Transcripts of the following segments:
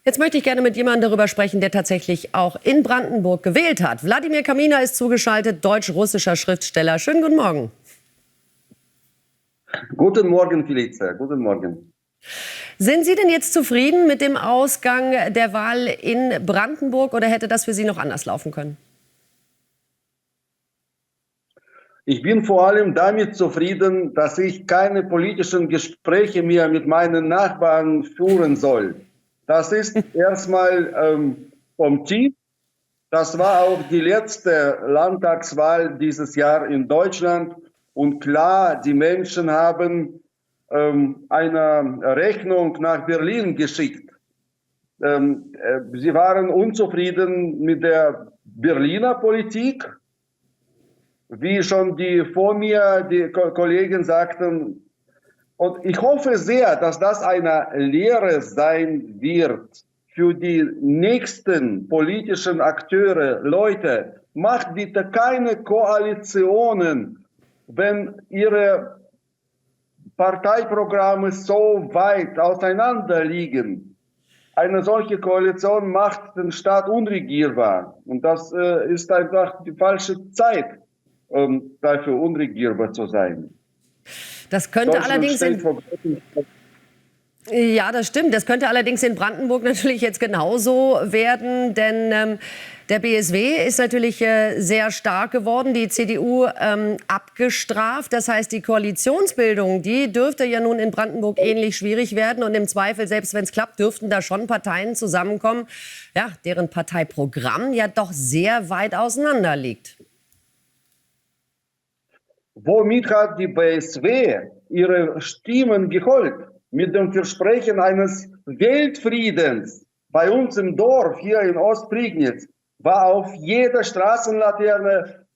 Jetzt möchte ich gerne mit jemandem darüber sprechen, der tatsächlich auch in Brandenburg gewählt hat. Wladimir Kaminer ist zugeschaltet, deutsch-russischer Schriftsteller. Schönen guten Morgen. Guten Morgen, Felice. Guten Morgen. Sind Sie denn jetzt zufrieden mit dem Ausgang der Wahl in Brandenburg oder hätte das für Sie noch anders laufen können? Ich bin vor allem damit zufrieden, dass ich keine politischen Gespräche mehr mit meinen Nachbarn führen soll. Das ist erstmal vom Tief. Das war auch die letzte Landtagswahl dieses Jahr in Deutschland. Und klar, die Menschen haben eine Rechnung nach Berlin geschickt. Sie waren unzufrieden mit der Berliner Politik. Wie schon die vor mir, die Kollegen sagten, und ich hoffe sehr, dass das eine Lehre sein wird für die nächsten politischen Akteure. Leute, macht bitte keine Koalitionen, wenn ihre Parteiprogramme so weit auseinander liegen. Eine solche Koalition macht den Staat unregierbar. Und das ist einfach die falsche Zeit, dafür unregierbar zu sein. Das könnte allerdings ja, das stimmt. Das könnte allerdings in Brandenburg natürlich jetzt genauso werden, denn der BSW ist natürlich sehr stark geworden, die CDU abgestraft. Das heißt, die Koalitionsbildung, die dürfte ja nun in Brandenburg ähnlich schwierig werden. Und im Zweifel, selbst wenn es klappt, dürften da schon Parteien zusammenkommen, ja, deren Parteiprogramm ja doch sehr weit auseinander liegt. Womit hat die BSW ihre Stimmen geholt? Mit dem Versprechen eines Weltfriedens. Bei uns im Dorf, hier in Ostprignitz, war auf jeder Straßenlaterne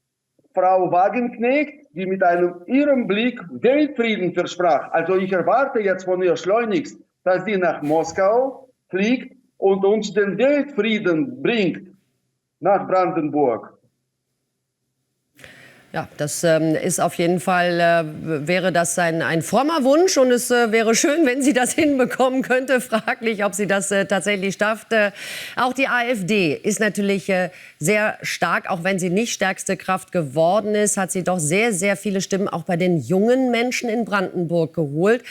Frau Wagenknecht, die mit einem irren Blick Weltfrieden versprach. Also ich erwarte jetzt von ihr schleunigst, dass sie nach Moskau fliegt und uns den Weltfrieden bringt nach Brandenburg. Ja, das ist auf jeden Fall, wäre das ein frommer Wunsch und es wäre schön, wenn sie das hinbekommen könnte. Fraglich, ob sie das tatsächlich schafft. Auch die AfD ist natürlich sehr stark, auch wenn sie nicht stärkste Kraft geworden ist, hat sie doch sehr, sehr viele Stimmen auch bei den jungen Menschen in Brandenburg geholt.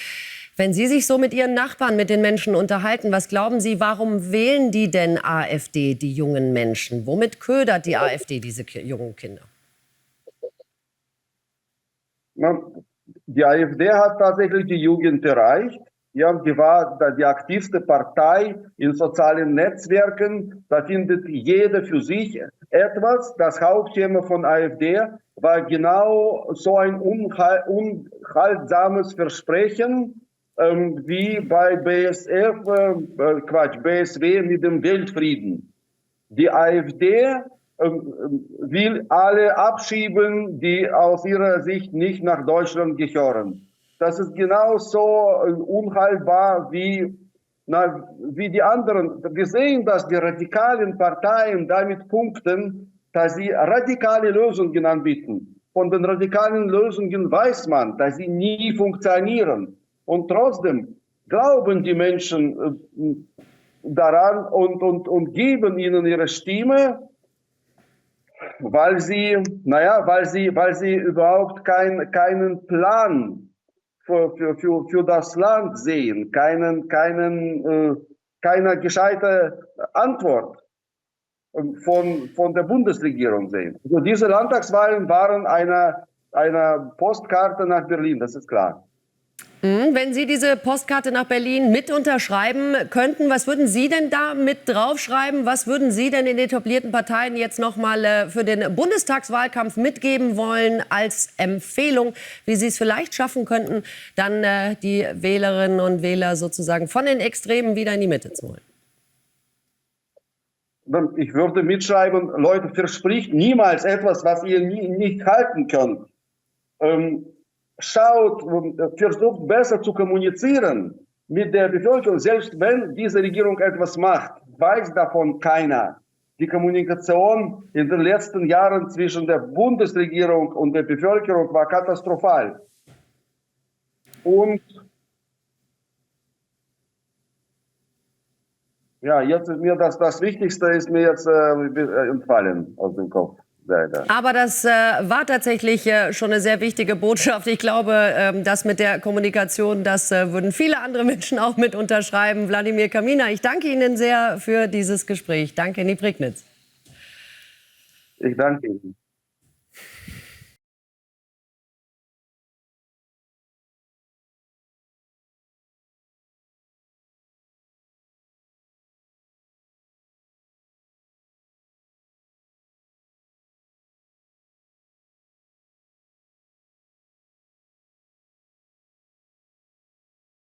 Wenn Sie sich so mit Ihren Nachbarn, mit den Menschen unterhalten, was glauben Sie, warum wählen die denn AfD, die jungen Menschen? Womit ködert die AfD diese jungen Kinder? Die AfD hat tatsächlich die Jugend erreicht. Ja, die war die aktivste Partei in sozialen Netzwerken. Da findet jeder für sich etwas. Das Hauptthema von AfD war genau so ein unhaltsames Versprechen wie bei BSW mit dem Weltfrieden. Die AfD will alle abschieben, die aus ihrer Sicht nicht nach Deutschland gehören. Das ist genauso unhaltbar wie die anderen. Wir sehen, dass die radikalen Parteien damit punkten, dass sie radikale Lösungen anbieten. Von den radikalen Lösungen weiß man, dass sie nie funktionieren. Und trotzdem glauben die Menschen daran und geben ihnen ihre Stimme, weil sie überhaupt keinen Plan für das Land sehen, keine gescheite Antwort von der Bundesregierung sehen. Also diese Landtagswahlen waren eine Postkarte nach Berlin, das ist klar. Wenn Sie diese Postkarte nach Berlin mit unterschreiben könnten, was würden Sie denn da mit draufschreiben? Was würden Sie denn den etablierten Parteien jetzt noch mal für den Bundestagswahlkampf mitgeben wollen als Empfehlung, wie Sie es vielleicht schaffen könnten, dann die Wählerinnen und Wähler sozusagen von den Extremen wieder in die Mitte zu holen? Ich würde mitschreiben, Leute, verspricht niemals etwas, was ihr nicht halten könnt. Schaut, versucht besser zu kommunizieren mit der Bevölkerung, selbst wenn diese Regierung etwas macht, weiß davon keiner. Die Kommunikation in den letzten Jahren zwischen der Bundesregierung und der Bevölkerung war katastrophal. Und Ja, jetzt ist mir das Wichtigste ist mir jetzt entfallen aus dem Kopf. Leider. Aber das war tatsächlich schon eine sehr wichtige Botschaft. Ich glaube, das mit der Kommunikation, das würden viele andere Menschen auch mit unterschreiben. Wladimir Kamina, ich danke Ihnen sehr für dieses Gespräch. Danke, in die Prignitz. Ich danke Ihnen.